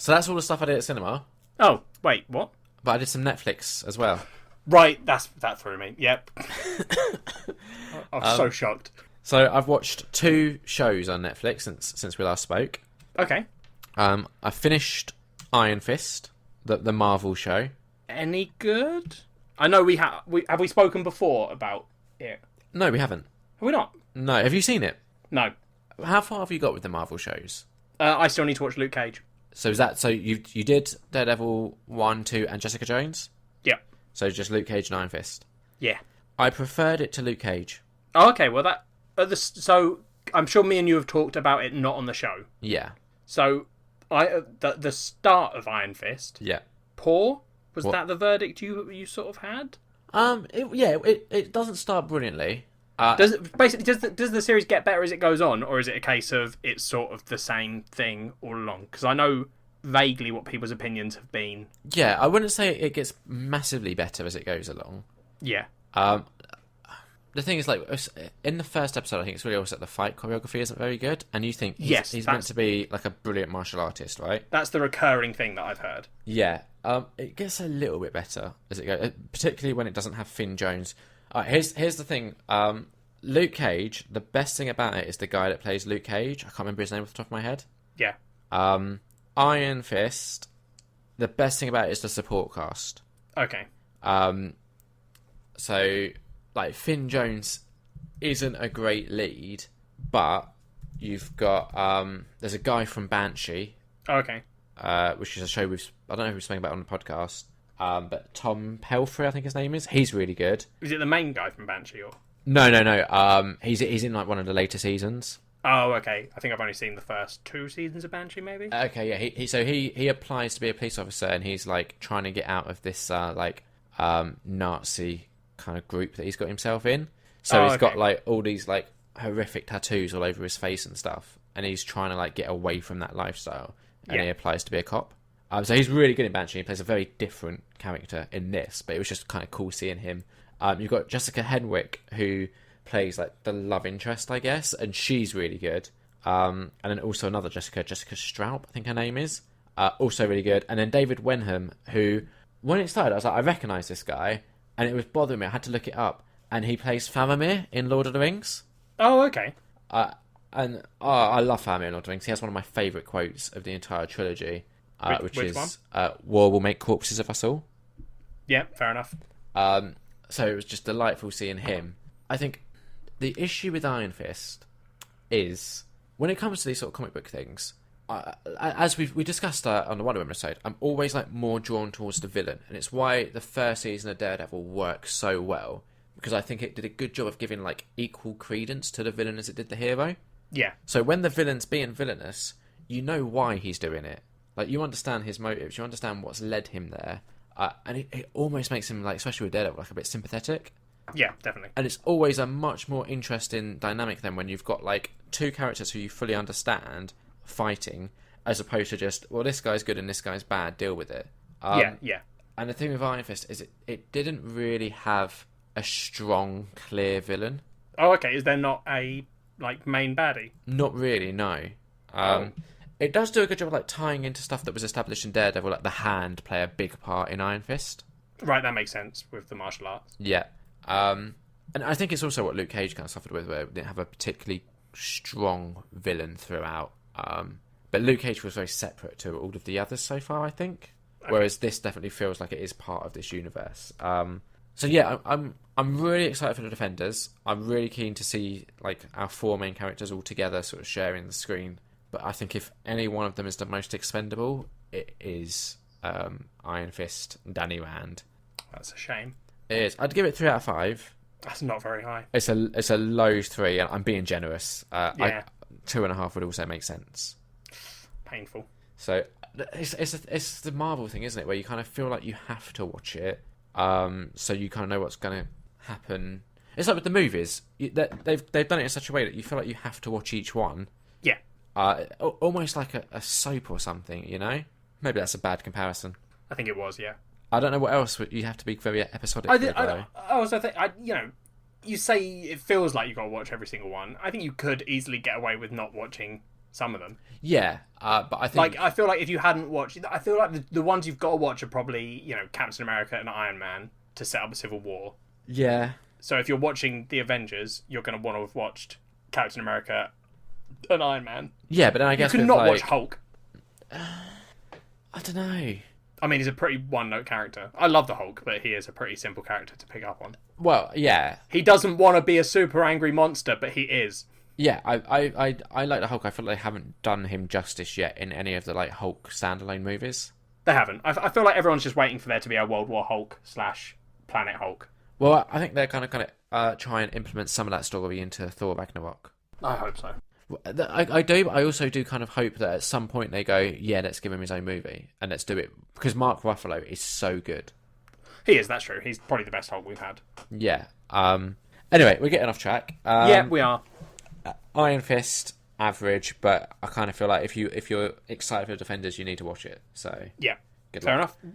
So that's all the stuff I did at cinema. Oh, wait, what? But I did some Netflix as well. Right, that threw me. Yep. I was so shocked. So I've watched 2 shows on Netflix since we last spoke. Okay. I finished Iron Fist, the Marvel show. Any good? I know have we spoken before about it? No, we haven't. Have we not? No, have you seen it? No. How far have you got with the Marvel shows? I still need to watch Luke Cage. So you did Daredevil 1, 2, and Jessica Jones? Yeah. So just Luke Cage and Iron Fist. Yeah. I preferred it to Luke Cage. Oh, okay. Well, so I'm sure me and you have talked about it not on the show. Yeah. So the start of Iron Fist. Yeah. Poor. Was that the verdict you sort of had? It doesn't start brilliantly. Does the series get better as it goes on, or is it a case of it's sort of the same thing all along? Because I know vaguely what people's opinions have been. Yeah, I wouldn't say it gets massively better as it goes along. Yeah. The thing is, like, in the first episode, I think it's really also that the fight choreography isn't very good, and you think he's meant to be like a brilliant martial artist, right? That's the recurring thing that I've heard. Yeah. It gets a little bit better as it goes, particularly when it doesn't have Finn Jones. Here's the thing. Luke Cage, the best thing about it is the guy that plays Luke Cage. I can't remember his name off the top of my head. Yeah. Iron Fist, the best thing about it is the support cast. Okay. So, like, Finn Jones isn't a great lead, but you've got there's a guy from Banshee. Oh, okay. Which is a show I don't know if we've spoken about on the podcast. But Tom Pelphrey, I think his name is. He's really good. Is it the main guy from Banshee or? No. He's in like one of the later seasons. Oh, okay. I think I've only seen the first 2 seasons of Banshee, maybe. Okay, yeah. He applies to be a police officer, and he's like trying to get out of this Nazi kind of group that he's got himself in. So he's got like all these like horrific tattoos all over his face and stuff, and he's trying to like get away from that lifestyle. And he applies to be a cop. So he's really good in Banshee. He plays a very different character in this, but it was just kind of cool seeing him. You've got Jessica Henwick, who plays like the love interest, I guess, and she's really good. And then also another Jessica Stroup, I think her name is, also really good. And then David Wenham, who, when it started, I was like, I recognise this guy, and it was bothering me. I had to look it up, and he plays Faramir in Lord of the Rings. Oh, okay. I love Faramir in Lord of the Rings. He has one of my favourite quotes of the entire trilogy. Which is war will make corpses of us all. Yeah, fair enough. So it was just delightful seeing him. I think the issue with Iron Fist is when it comes to these sort of comic book things, as we discussed on the Wonder Woman episode, I'm always like more drawn towards the villain, and it's why the first season of Daredevil works so well, because I think it did a good job of giving like equal credence to the villain as it did the hero. Yeah. So when the villain's being villainous, you know why he's doing it. Like, you understand his motives, you understand what's led him there, and it almost makes him, like, especially with Daredevil, like a bit sympathetic. Yeah, definitely. And it's always a much more interesting dynamic than when you've got, like, 2 characters who you fully understand fighting, as opposed to just, well, this guy's good and this guy's bad, deal with it. Yeah. And the thing with Iron Fist is it didn't really have a strong, clear villain. Oh, okay. Is there not a, like, main baddie? Not really, no. It does do a good job of like tying into stuff that was established in Daredevil, like the Hand play a big part in Iron Fist. Right, that makes sense with the martial arts. Yeah. And I think it's also what Luke Cage kind of suffered with, where it didn't have a particularly strong villain throughout. But Luke Cage was very separate to all of the others so far, I think. Okay. Whereas this definitely feels like it is part of this universe. So yeah, I'm really excited for the Defenders. I'm really keen to see like our 4 main characters all together, sort of sharing the screen. But I think if any one of them is the most expendable, it is Iron Fist, Danny Rand. That's a shame. It is. I'd give it 3 out of 5. That's not very high. It's a low 3, and I'm being generous. Yeah. 2.5 would also make sense. Painful. So it's the Marvel thing, isn't it? Where you kind of feel like you have to watch it, so you kind of know what's going to happen. It's like with the movies. They've done it in such a way that you feel like you have to watch each one. Yeah. Almost like a soap or something, you know? Maybe that's a bad comparison. I think it was, yeah. I don't know what else you have to be very episodic. I also think, you say it feels like you've got to watch every single one. I think you could easily get away with not watching Some of them. Yeah, but I think Like, I feel like if you hadn't watched, I feel like the ones you've got to watch are probably, you know, Captain America and Iron Man to set up a civil war. yeah. So if you're watching the Avengers, you're going to want to have watched Captain America and Iron Man. Yeah, but then I guess you can not watch Hulk. I don't know. I mean, he's a pretty one-note character. I love the Hulk, but he is a pretty simple character to pick up on. Well, yeah. He doesn't want to be a super angry monster, but he is. Yeah, I like the Hulk. I feel like they haven't done him justice yet in any of the like Hulk standalone movies. They haven't. I feel like everyone's just waiting for there to be a World War Hulk / Planet Hulk. Well, I think they're kind of try and implement some of that story into Thor Ragnarok. I hope so. I do, but I also do kind of hope that at some point they go, yeah, let's give him his own movie and let's do it, because Mark Ruffalo is so good. He is, that's true. He's probably the best Hulk we've had. Yeah. Anyway, we're getting off track. Yeah, we are. Iron Fist, average, but I kind of feel like if you're excited for Defenders, you need to watch it. So yeah, good fair luck. enough.